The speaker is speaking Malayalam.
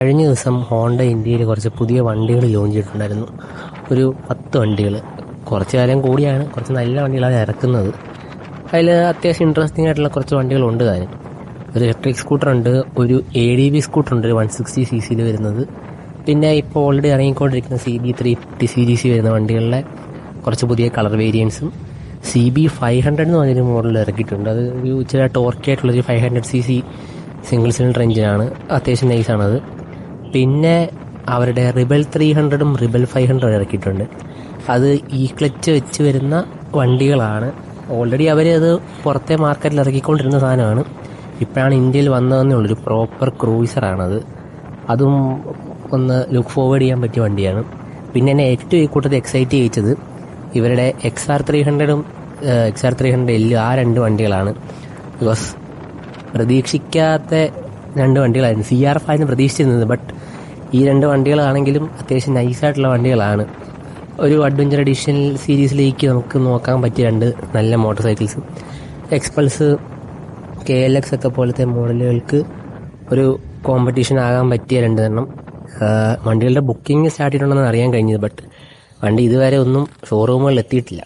കഴിഞ്ഞ ദിവസം ഹോണ്ട ഇന്ത്യയിൽ കുറച്ച് പുതിയ വണ്ടികൾ ലോഞ്ച് ചെയ്തിട്ടുണ്ടായിരുന്നു. ഒരു 10 വണ്ടികൾ. കുറച്ച് കാലം കൂടിയാണ്, കുറച്ച് നല്ല വണ്ടികളാണ് ഇറക്കുന്നത്. അതിൽ അത്യാവശ്യം ഇൻട്രസ്റ്റിംഗ് ആയിട്ടുള്ള കുറച്ച് വണ്ടികളുണ്ട് താനും. ഒരു ഇലക്ട്രിക് സ്കൂട്ടറുണ്ട്, ഒരു ADV സ്കൂട്ടറുണ്ട്, 160cc വരുന്നത്. പിന്നെ ഇപ്പോൾ ഓൾറെഡി ഇറങ്ങിക്കൊണ്ടിരിക്കുന്ന CB350 സീരീസ് വരുന്ന വണ്ടികളിലെ കുറച്ച് പുതിയ കളർ വേരിയൻസും CB500 എന്ന് പറഞ്ഞൊരു മോഡൽ ഇറക്കിയിട്ടുണ്ട്. അത് ഒരു ചില ടോർക്കായിട്ടുള്ളൊരു 500cc സിംഗിൾ സിലിണ്ടർ എഞ്ചിനാണ്. അത്യാവശ്യം നൈസാണത്. പിന്നെ അവരുടെ റിബൽ 300ഉം റിബൽ 500 ഇറക്കിയിട്ടുണ്ട്. അത് ക്ലച്ച് വെച്ച് വരുന്ന വണ്ടികളാണ്. ഓൾറെഡി അവരത് പുറത്തെ മാർക്കറ്റിൽ ഇറക്കിക്കൊണ്ടിരുന്ന സാധനമാണ്. ഇപ്പോഴാണ് ഇന്ത്യയിൽ വന്നതെന്നേ ഉള്ളൂ. ഒരു പ്രോപ്പർ ക്രൂയിസറാണത്. അതും ഒന്ന് ലുക്ക് ഫോർവേഡ് ചെയ്യാൻ പറ്റിയ വണ്ടിയാണ്. പിന്നെ എന്നെ ഏറ്റവും ഈ കൂട്ടത്തിൽ എക്സൈറ്റ് ചെയ്യിച്ചത് ഇവരുടെ XR300ഉം XR300L ആ 2 വണ്ടികളാണ്. ബിക്കോസ് പ്രതീക്ഷിക്കാത്ത 2 വണ്ടികളായിരുന്നു. CR5 പ്രതീക്ഷിച്ചിരുന്നത്. ബട്ട് ഈ 2 വണ്ടികളാണെങ്കിലും അത്യാവശ്യം നൈസായിട്ടുള്ള വണ്ടികളാണ്. ഒരു അഡ്വഞ്ചർ എഡിഷൻ സീരീസിലേക്ക് നമുക്ക് നോക്കാൻ പറ്റിയ 2 നല്ല മോട്ടോർ സൈക്കിൾസ്. എക്സ്പൾസ്, KLX ഒക്കെ പോലത്തെ മോഡലുകൾക്ക് ഒരു കോമ്പറ്റീഷൻ ആകാൻ പറ്റിയ 2 എണ്ണം. വണ്ടികളുടെ ബുക്കിംഗ് സ്റ്റാർട്ട് ചെയ്തിട്ടുണ്ടെന്ന് അറിയാൻ കഴിഞ്ഞത്. ബട്ട് വണ്ടി ഇതുവരെ ഒന്നും ഷോറൂമുകളിൽ എത്തിയിട്ടില്ല.